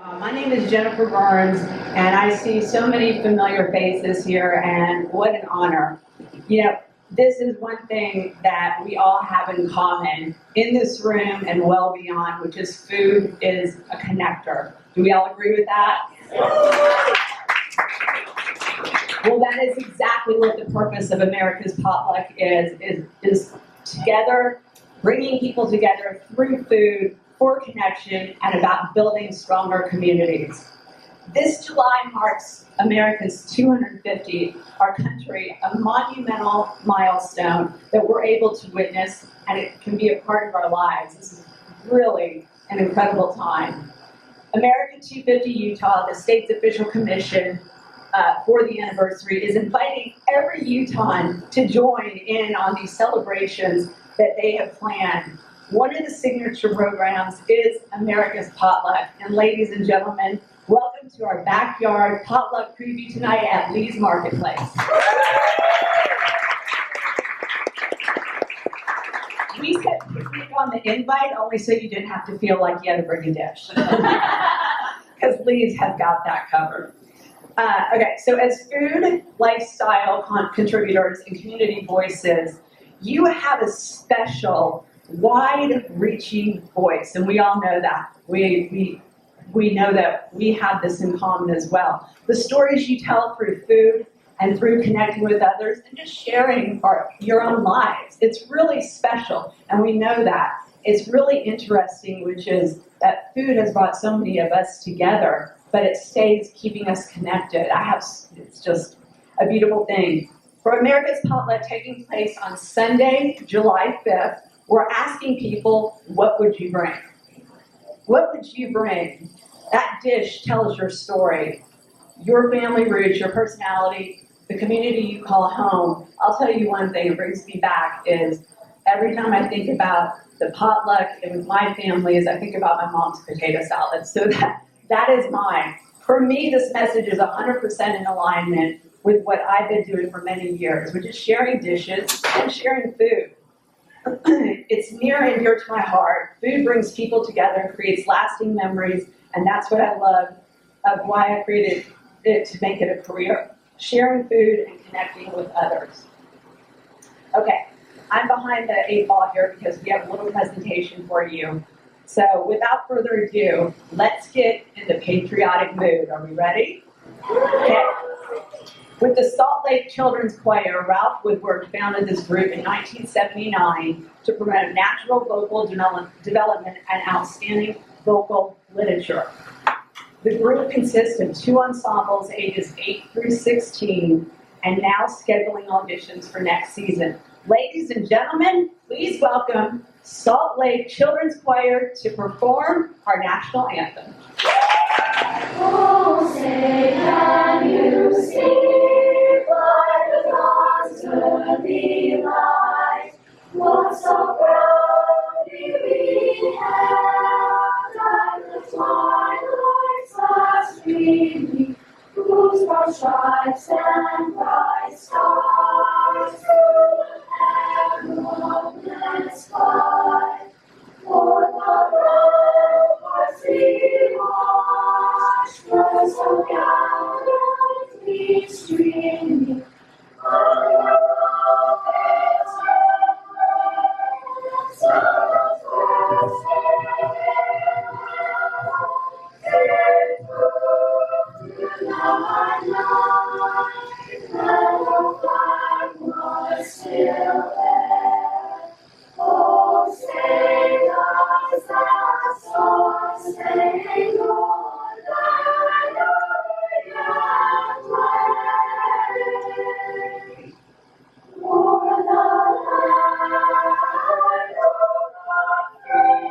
My name is Jennifer Burns, and I see so many familiar faces here, and what an honor. You know, this is one thing that we all have in common in this room and well beyond, which is food is a connector. Do we all agree with that? Well, that is exactly what the purpose of America's Potluck is together, bringing people together through food, for connection, and about building stronger communities. This July marks America's 250th, our country, a monumental milestone that we're able to witness, and it can be a part of our lives. This is really an incredible time. America 250 Utah, the state's official commission for the anniversary, is inviting every Utahn to join in on these celebrations that they have planned. One of the signature programs is America's Potluck. And ladies and gentlemen, welcome to our backyard potluck preview tonight at Lee's Marketplace. We said picnic on the invite only so you didn't have to feel like you had to bring a dish. Because Lee's has got that covered. Okay, so as food, lifestyle contributors and community voices, you have a special wide-reaching voice, and we all know that. We know that we have this in common as well. The stories you tell through food and through connecting with others and just sharing your own lives, it's really special, and we know that. It's really interesting, which is that food has brought so many of us together, but it stays keeping us connected. It's just a beautiful thing. For America's Potluck taking place on Sunday, July 5th, we're asking people, what would you bring? What would you bring? That dish tells your story, your family roots, your personality, the community you call home. I'll tell you one thing that brings me back is every time I think about the potluck and with my family is I think about my mom's potato salad. So that is mine. For me, this message is 100% in alignment with what I've been doing for many years, which is sharing dishes and sharing food. It's near and dear to my heart. Food brings people together, creates lasting memories, and that's what I love of why I created it to make it a career. Sharing food and connecting with others. Okay, I'm behind the 8 ball here because we have a little presentation for you. So without further ado, let's get in the patriotic mood. Are we ready? Okay. With the Salt Lake Children's Choir, Ralph Woodward founded this group in 1979 to promote natural vocal development and outstanding vocal literature. The group consists of 2 ensembles ages 8 through 16 and now scheduling auditions for next season. Ladies and gentlemen, please welcome Salt Lake Children's Choir to perform our national anthem. Oh, say can you see by the dawn's early light what so proudly we hailed at the twilight's last gleaming, whose broad stripes and bright stars through the emerald sky, for the ramparts we watched were so gallantly streaming, and the rockets and sounds were sailing through the night, and the flag was still there. Oh, say does that star-spangled banner yet wave o'er the land of the free,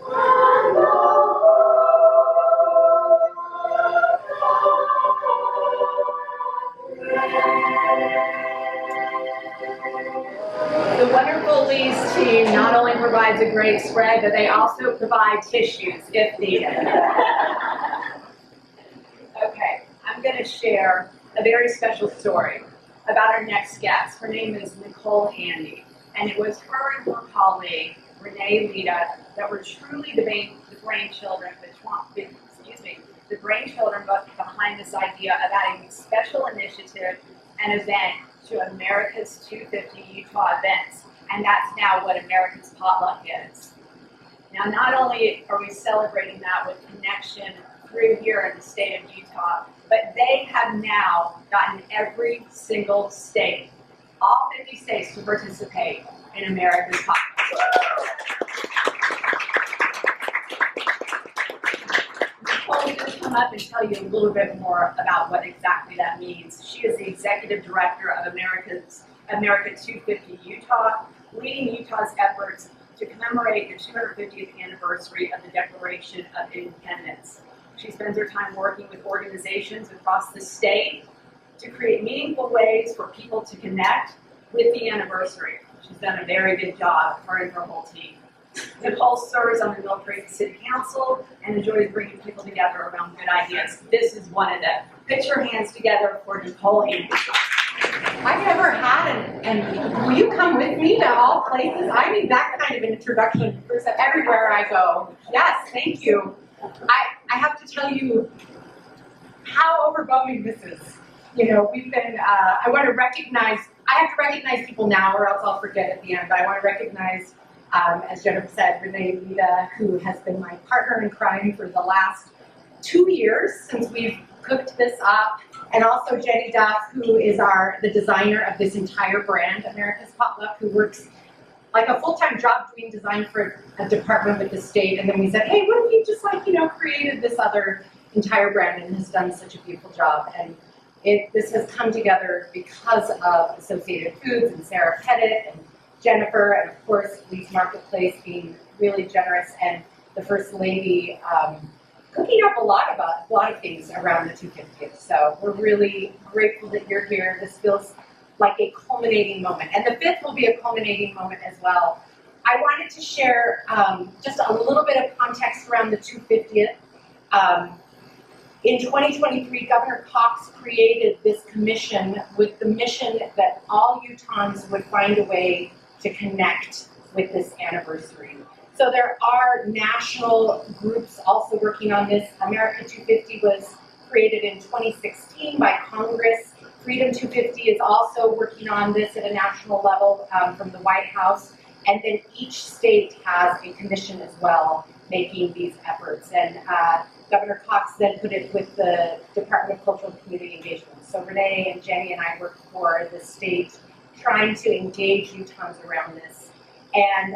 and the The wonderful Lee's team not only provides a great spread, but they also provide tissues if needed. Okay, I'm going to share a very special story about our next guest. Her name is Nicole Handy, and it was her and her colleague Renee, Lita, that were truly the brainchildren, the brainchildren behind this idea of adding a special initiative and event to America's 250 Utah events. And that's now what America's Potluck is. Now, not only are we celebrating that with connection through here in the state of Utah, but they have now gotten every single state, all 50 states, to participate in America's Potluck. Nicole will just come up and tell you a little bit more about what exactly that means. She is the executive director of America 250 Utah, leading Utah's efforts to commemorate the 250th anniversary of the Declaration of Independence. She spends her time working with organizations across the state to create meaningful ways for people to connect with the anniversary. She's done a very good job, her and her whole team. Nicole serves on the Mill Creek City Council and enjoys bringing people together around good ideas. This is one of them. Put your hands together for Nicole Amy. I've never had and will you come with me to all places? I need that kind of an introduction everywhere I go. Yes, thank you. I have to tell you how overwhelming this is. You know, we've been, I have to recognize people now or else I'll forget at the end, but I want to recognize, as Jennifer said, Renee Lita, who has been my partner in crime for the last 2 years since we've cooked this up, and also Jenny Duff, who is the designer of this entire brand, America's Potluck, who works like a full-time job doing design for a department with the state, and then we said, hey, what if you just created this other entire brand, and has done such a beautiful job. And this has come together because of Associated Foods and Sarah Pettit and Jennifer, and of course Lee's Marketplace being really generous, and the First Lady cooking up a lot of things around the 250th. So we're really grateful that you're here. This feels like a culminating moment, and the 5th will be a culminating moment as well. I wanted to share just a little bit of context around the 250th. In 2023, Governor Cox created this commission with the mission that all Utahns would find a way to connect with this anniversary. So there are national groups also working on this. America 250 was created in 2016 by Congress. Freedom 250 is also working on this at a national level from the White House. And then each state has a commission as well making these efforts. And Governor Cox then put it with the Department of Cultural and Community Engagement. So Renee and Jenny and I work for the state trying to engage Utahns around this. And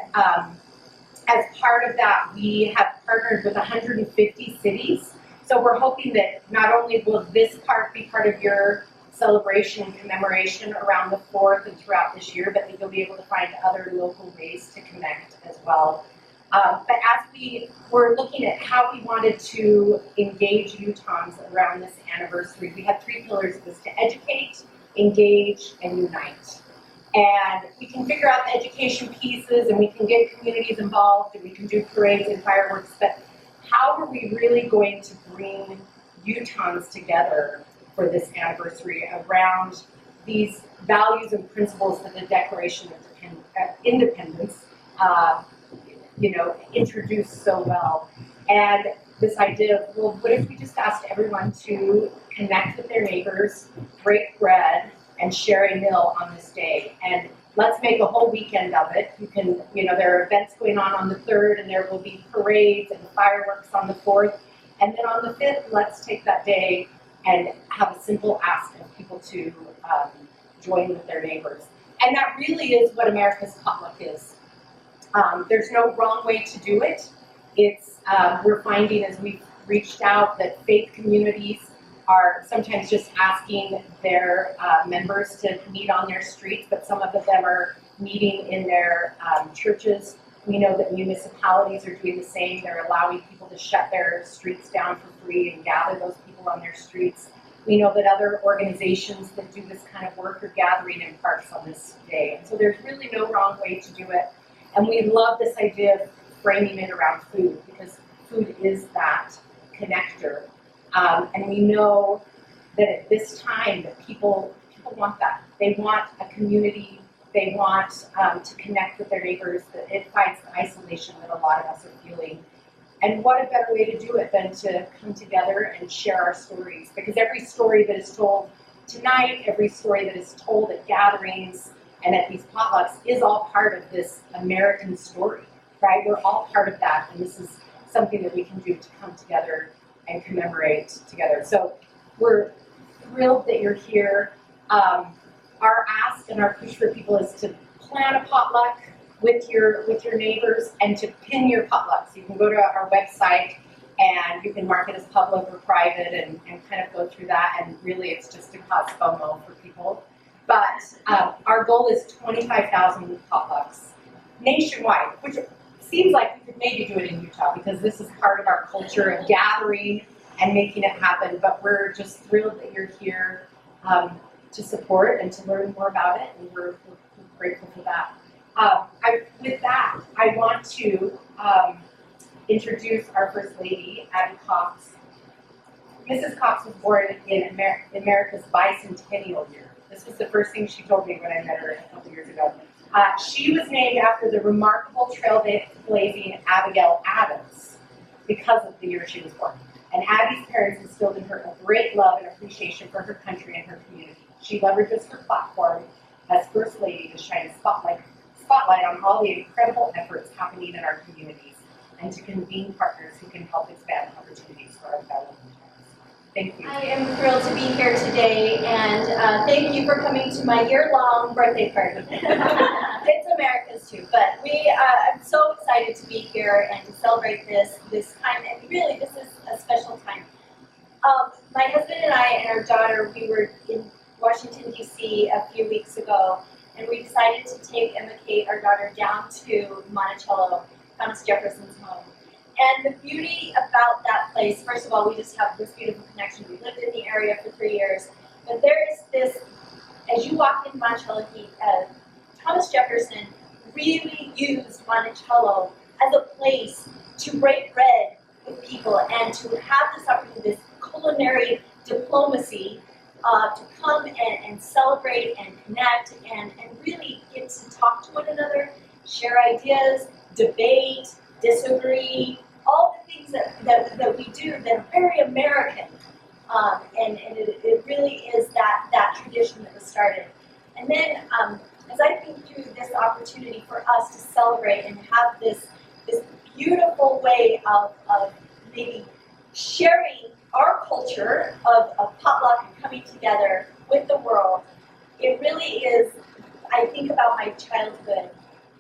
as part of that, we have partnered with 150 cities. So we're hoping that not only will this part be part of your celebration and commemoration around the 4th and throughout this year, but that you'll be able to find other local ways to connect as well. But as we were looking at how we wanted to engage Utahns around this anniversary, we had 3 pillars of this: to educate, engage, and unite. And we can figure out the education pieces, and we can get communities involved, and we can do parades and fireworks, but how are we really going to bring Utahns together for this anniversary around these values and principles that the Declaration of Independence introduced so well? And this idea of, well, what if we just asked everyone to connect with their neighbors, break bread, and share a meal on this day? And let's make a whole weekend of it. You can, there are events going on the 3rd, and there will be parades and fireworks on the 4th. And then on the 5th, let's take that day and have a simple ask of people to join with their neighbors. And that really is what America's Potluck is. There's no wrong way to do it. It's we're finding as we've reached out that faith communities are sometimes just asking their members to meet on their streets, but some of them are meeting in their churches. We know that municipalities are doing the same. They're allowing people to shut their streets down for free and gather those people on their streets. We know that other organizations that do this kind of work are gathering in parks on this day. And so there's really no wrong way to do it. And we love this idea of framing it around food, because food is that connector. And we know that at this time that people want that. They want a community They want to connect with their neighbors. That it fights the isolation that a lot of us are feeling. And what a better way to do it than to come together and share our stories? Because every story that is told tonight, every story that is told at gatherings and at these potlucks is all part of this American story, right? We're all part of that, and this is something that we can do to come together and commemorate together. So we're thrilled that you're here. Our ask and our push for people is to plan a potluck with your neighbors and to pin your potlucks. You can go to our website and you can mark it as public or private and kind of go through that, and really it's just to cause FOMO for people. But our goal is 25,000 potlucks nationwide, which seems like we could maybe do it in Utah because this is part of our culture of gathering and making it happen. But we're just thrilled that you're here to support and to learn more about it, and we're grateful for that. With that, I want to introduce our First Lady, Abby Cox. Mrs. Cox was born in America's bicentennial year. This was the first thing she told me when I met her a couple years ago. She was named after the remarkable trailblazing Abigail Adams because of the year she was born. And Abby's parents instilled in her a great love and appreciation for her country and her community. She leverages her platform as First Lady to shine a spotlight on all the incredible efforts happening in our communities and to convene partners who can help expand opportunities for our fellow Utahns. Thank you. I am thrilled to be here today, and thank you for coming to my year-long birthday party. It's America's too, but I'm so excited to be here and to celebrate this time, and really this is a special time. My husband and I and our daughter, we were in Washington, D.C. a few weeks ago, and we decided to take Emma Kate, our daughter, down to Monticello, Thomas Jefferson's home. And the beauty about that place, first of all, we just have this beautiful connection. We lived in the area for 3 years. But there is this, as you walk into Monticello, Thomas Jefferson really used Monticello as a place to break bread with people and to have this opportunity, this culinary diplomacy, to come and celebrate and connect and really get to talk to one another, share ideas, debate, disagree, all the things that we do that are very American. And it really is that tradition that was started. And then as I think through this opportunity for us to celebrate and have this beautiful way of maybe sharing our culture of potluck and coming together with the world, it really is, I think about my childhood,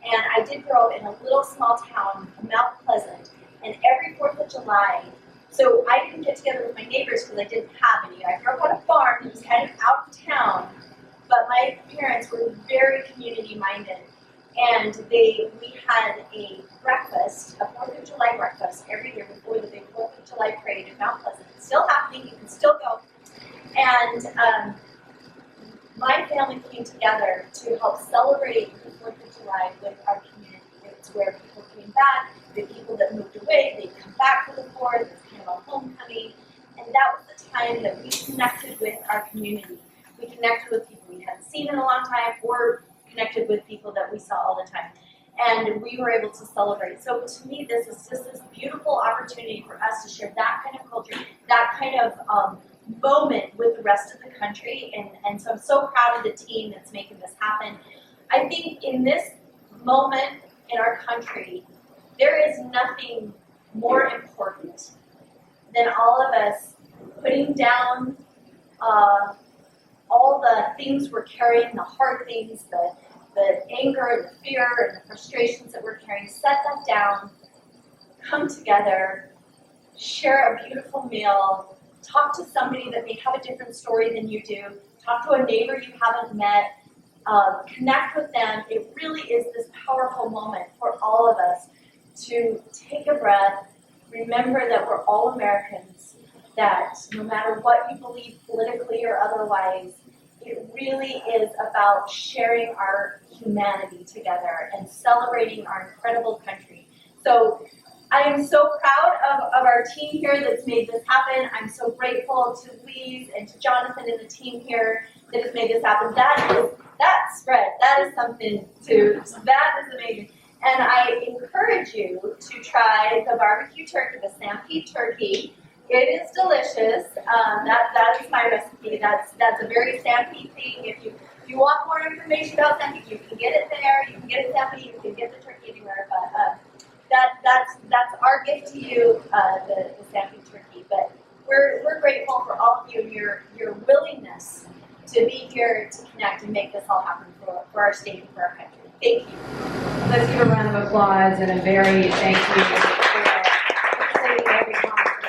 and I did grow up in a little small town, Mount Pleasant, and every 4th of July, so I didn't get together with my neighbors because I didn't have any. I grew up on a farm that was kind of out of town, but my parents were very community-minded, and we had a breakfast, a 4th of July breakfast every year before the big 4th of July parade in Mount Pleasant. It's still happening, you can still go. And my family came together to help celebrate the 4th of July with our community. It's where people came back, the people that moved away, they'd come back for the 4th, it's kind of a homecoming. And that was the time that we connected with our community. We connected with people we hadn't seen in a long time, or connected with people that we saw all the time. And we were able to celebrate. So to me, this is just this beautiful opportunity for us to share that kind of culture, that kind of moment with the rest of the country. And so I'm so proud of the team that's making this happen. I think in this moment in our country, there is nothing more important than all of us putting down all the things we're carrying, the hard things, the anger, the fear, and the frustrations that we're carrying. Set that down, come together, share a beautiful meal, talk to somebody that may have a different story than you do, talk to a neighbor you haven't met, connect with them. It really is this powerful moment for all of us to take a breath, remember that we're all Americans, that no matter what you believe politically or otherwise, it really is about sharing our humanity together and celebrating our incredible country. So I am so proud of our team here that's made this happen. I'm so grateful to Lise and to Jonathan and the team here that has made this happen. That spread, that is something that is amazing. And I encourage you to try the barbecue turkey, the stampede turkey. It is delicious. That is my recipe. That's a very stampede thing. If you want more information about stampede, you can get it there. You can get it stampede. You can get the turkey anywhere. But that's our gift to you, the stampede turkey. But we're grateful for all of you and your willingness to be here to connect and make this all happen for our state and for our country. Thank you. Let's give a round of applause and a very thank you for saying every comment,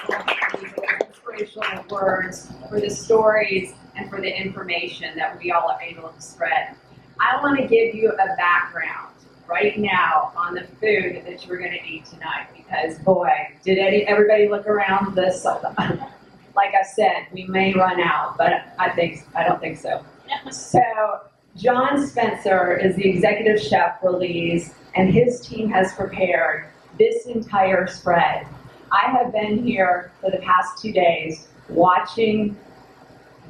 for the inspirational words, for the stories, and for the information that we all are able to spread. I want to give you a background right now on the food that you're going to eat tonight, because boy, did everybody look around this? Like I said, we may run out, but I don't think so. So John Spencer is the executive chef for Lee's, and his team has prepared this entire spread. I have been here for the past 2 days watching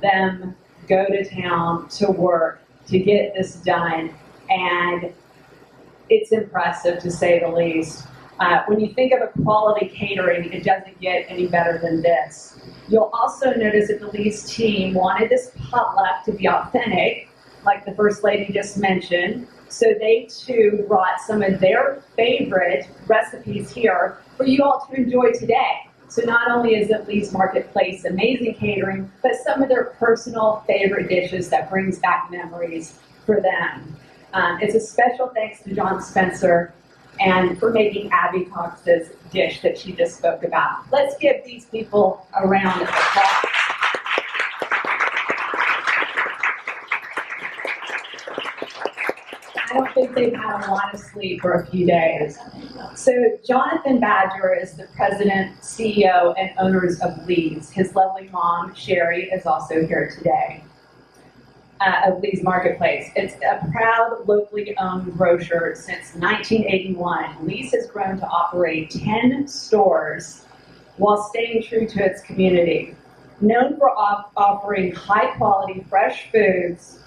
them go to town to work to get this done, and it's impressive to say the least. When you think of a quality catering, it doesn't get any better than this. You'll also notice that the Lee's team wanted this potluck to be authentic, like the First Lady just mentioned. So they too brought some of their favorite recipes here for you all to enjoy today. So not only is it Lee's Marketplace amazing catering, but some of their personal favorite dishes that brings back memories for them. It's a special thanks to John Spencer and for making Abby Cox's dish that she just spoke about. Let's give these people a round of applause. I don't think they've had a lot of sleep for a few days. So Jonathan Badger is the president, CEO, and owners of Lee's. His lovely mom, Sherry, is also here today. Of Lee's Marketplace. It's a proud, locally owned grocer since 1981. Lee's has grown to operate 10 stores while staying true to its community. Known for offering high-quality, fresh foods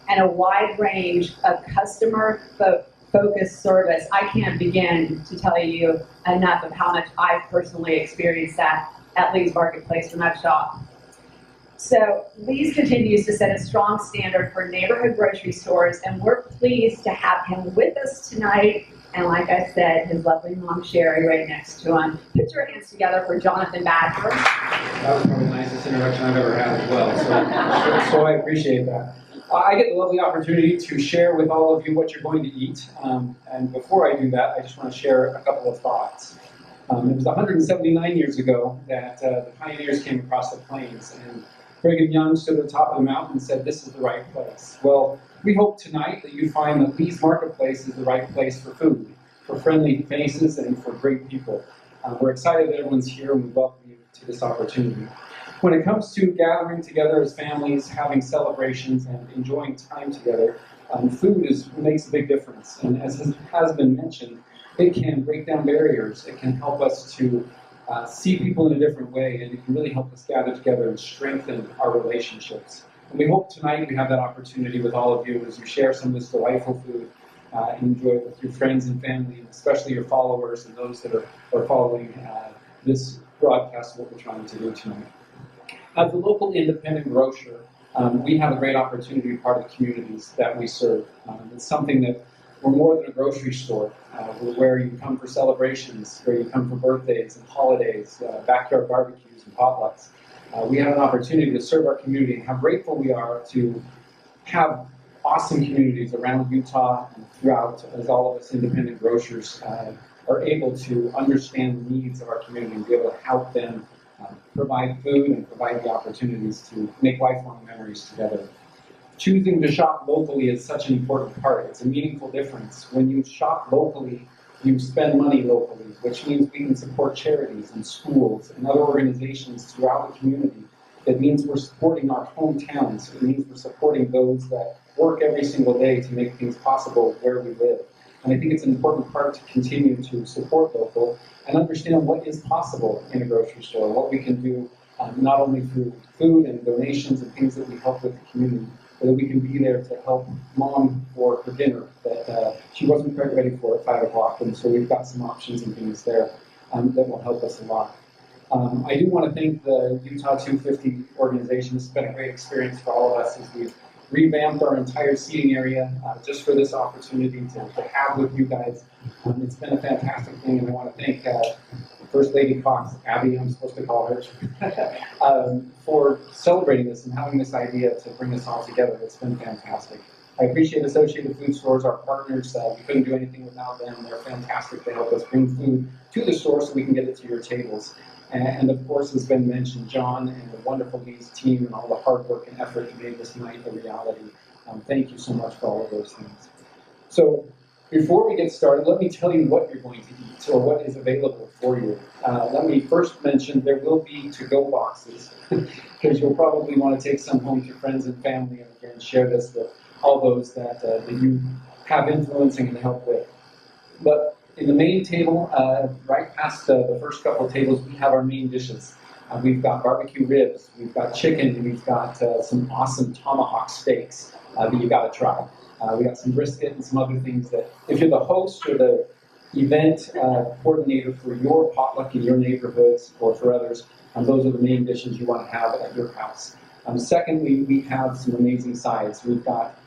and a wide range of customer-focused service, I can't begin to tell you enough of how much I've personally experienced that at Lee's Marketplace when I've shopped. So Lee's continues to set a strong standard for neighborhood grocery stores, and we're pleased to have him with us tonight. And like I said, his lovely mom, Sherry, right next to him. Put your hands together for Jonathan Badger. That was probably the nicest introduction I've ever had as well, so I appreciate that. I get the lovely opportunity to share with all of you what you're going to eat. And before I do that, I just want to share a couple of thoughts. It was 179 years ago that the pioneers came across the plains, and Brigham Young stood at the top of the mountain and said, "This is the right place." Well, we hope tonight that you find that Lee's Marketplace is the right place for food, for friendly faces, and for great people. We're excited that everyone's here, and we welcome you to this opportunity. When it comes to gathering together as families, having celebrations, and enjoying time together, food makes a big difference. And as has been mentioned, it can break down barriers. It can help us to see people in a different way, and it can really help us gather together and strengthen our relationships. And we hope tonight we have that opportunity with all of you as you share some of this delightful food and enjoy it with your friends and family, and especially your followers and those that are following this broadcast of what we're trying to do tonight. As a local independent grocer, we have a great opportunity to be part of the communities that we serve. It's something that we're more than a grocery store. We're where you come for celebrations, where you come for birthdays and holidays, backyard barbecues and potlucks. We have an opportunity to serve our community, and how grateful we are to have awesome communities around Utah and throughout, as all of us independent grocers are able to understand the needs of our community and be able to help them provide food and provide the opportunities to make lifelong memories together. Choosing to shop locally is such an important part. It's a meaningful difference. When you shop locally, you spend money locally, which means we can support charities and schools and other organizations throughout the community. It means we're supporting our hometowns. It means we're supporting those that work every single day to make things possible where we live. And I think it's an important part to continue to support local and understand what is possible in a grocery store, what we can do not only through food and donations and things that we help with the community, but that we can be there to help mom for her dinner that she wasn't quite ready for at 5 o'clock. And so we've got some options and things there that will help us a lot. I do want to thank the Utah 250 organization. This has been a great experience for all of us as we've revamped our entire seating area just for this opportunity to have with you guys. It's been a fantastic thing, and I want to thank First Lady Cox, Abby, I'm supposed to call her, for celebrating this and having this idea to bring us all together. It's been fantastic. I appreciate Associated Food Stores, our partners. We couldn't do anything without them. They're fantastic. They help us bring food to the store so we can get it to your tables. And of course, as been mentioned, John and the wonderful Lee's team and all the hard work and effort to make this night a reality. Thank you so much for all of those things. So before we get started, let me tell you what you're going to eat or what is available for you. Let me first mention there will be to-go boxes because you'll probably want to take some home to friends and family and again share this with all those that you have influence and can help with. But in the main table, right past the first couple of tables, we have our main dishes. We've got barbecue ribs, we've got chicken, we've got some awesome tomahawk steaks that you got to try. We got some brisket and some other things that, if you're the host or the event coordinator for your potluck in your neighborhoods or for others, those are the main dishes you want to have at your house. Secondly, we have some amazing sides. We've got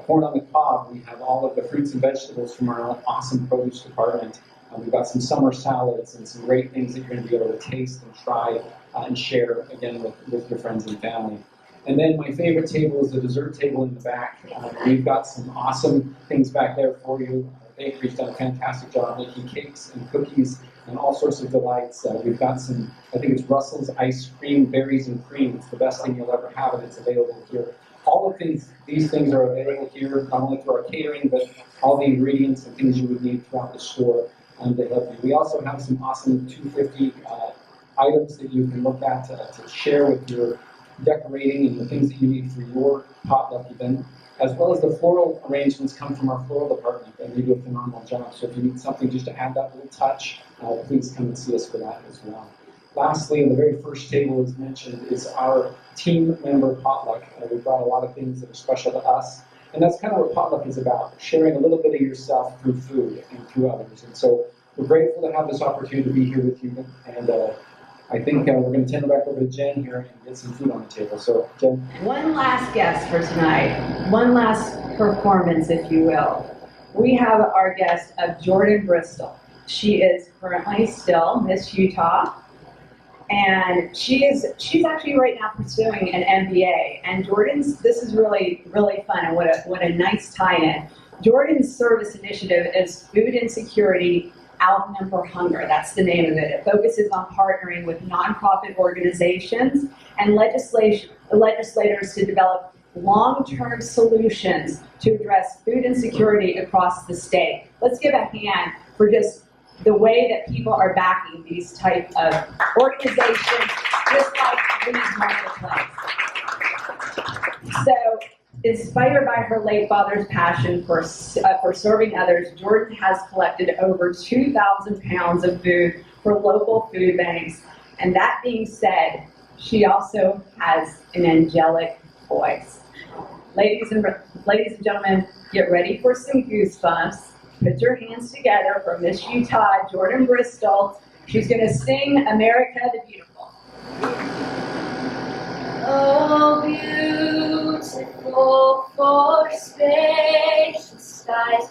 corn on the cob. We have all of the fruits and vegetables from our awesome produce department. We've got some summer salads and some great things that you're going to be able to taste and try and share, again, with your friends and family. And then my favorite table is the dessert table in the back. We've got some awesome things back there for you. The bakery's done a fantastic job making cakes and cookies and all sorts of delights. We've got some, I think it's Russell's ice cream, berries and cream. It's the best thing you'll ever have, and it's available here. All of these things are available here, not only through our catering, but all the ingredients and things you would need throughout the store to help you. We also have some awesome 250 items that you can look at to share with your decorating and the things that you need for your potluck event, as well as the floral arrangements come from our floral department, and they do a phenomenal job. So if you need something just to add that little touch, please come and see us for that as well. Lastly, on the very first table, as mentioned, is our team member potluck. We've brought a lot of things that are special to us, and that's kind of what potluck is about, sharing a little bit of yourself through food and through others. And so we're grateful to have this opportunity to be here with you, and I think we're going to turn it back over to Jen here and get some food on the table. So, Jen. One last guest for tonight, one last performance, if you will. We have our guest of Jordan Bristol. She is currently still Miss Utah. And she's actually right now pursuing an MBA. And this is really, really fun, and what a nice tie-in. Jordan's service initiative is Food Insecurity Outnumber Hunger. That's the name of it. It focuses on partnering with nonprofit organizations and legislators to develop long-term solutions to address food insecurity across the state. Let's give a hand for just the way that people are backing these type of organizations, just like Lee's Marketplace. So, inspired by her late father's passion for serving others, Jordan has collected over 2,000 pounds of food for local food banks. And that being said, she also has an angelic voice. Ladies and gentlemen, get ready for some goosebumps. Put your hands together for Miss Utah, Jordan Bristol. She's going to sing America the Beautiful. Oh, beautiful for spacious skies,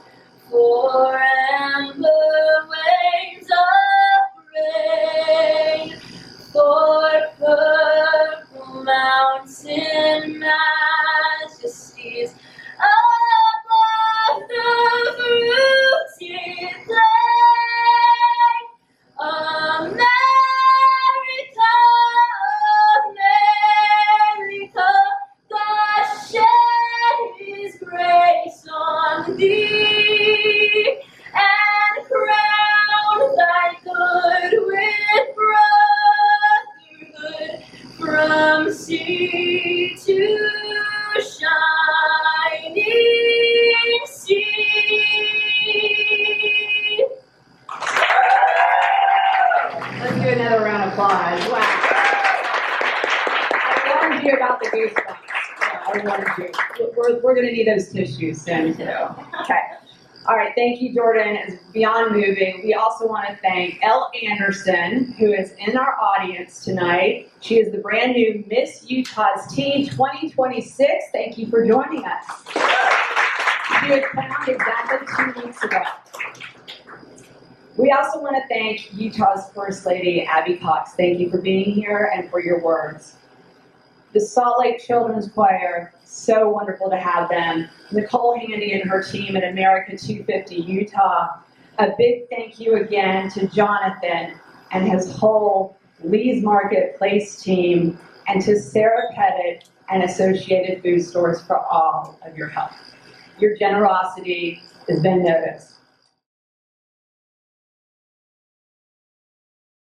for amber waves of rain, for purple mountain majesties above the fruited plain. America, America, God shed His grace on thee and crowned applause. Wow. I warned you about the goosebumps. Yeah, I warned you. We're going to need those tissues soon, too. Okay. All right, thank you, Jordan. It's beyond moving. We also want to thank Elle Anderson, who is in our audience tonight. She is the brand new Miss Utah's Teen 2026. Thank you for joining us. She was crowned exactly 2 weeks ago. We also want to thank Utah's First Lady, Abby Cox. Thank you for being here and for your words. The Salt Lake Children's Choir, so wonderful to have them. Nicole Handy and her team at America 250 Utah. A big thank you again to Jonathan and his whole Lee's Marketplace team, and to Sarah Pettit and Associated Food Stores for all of your help. Your generosity has been noticed.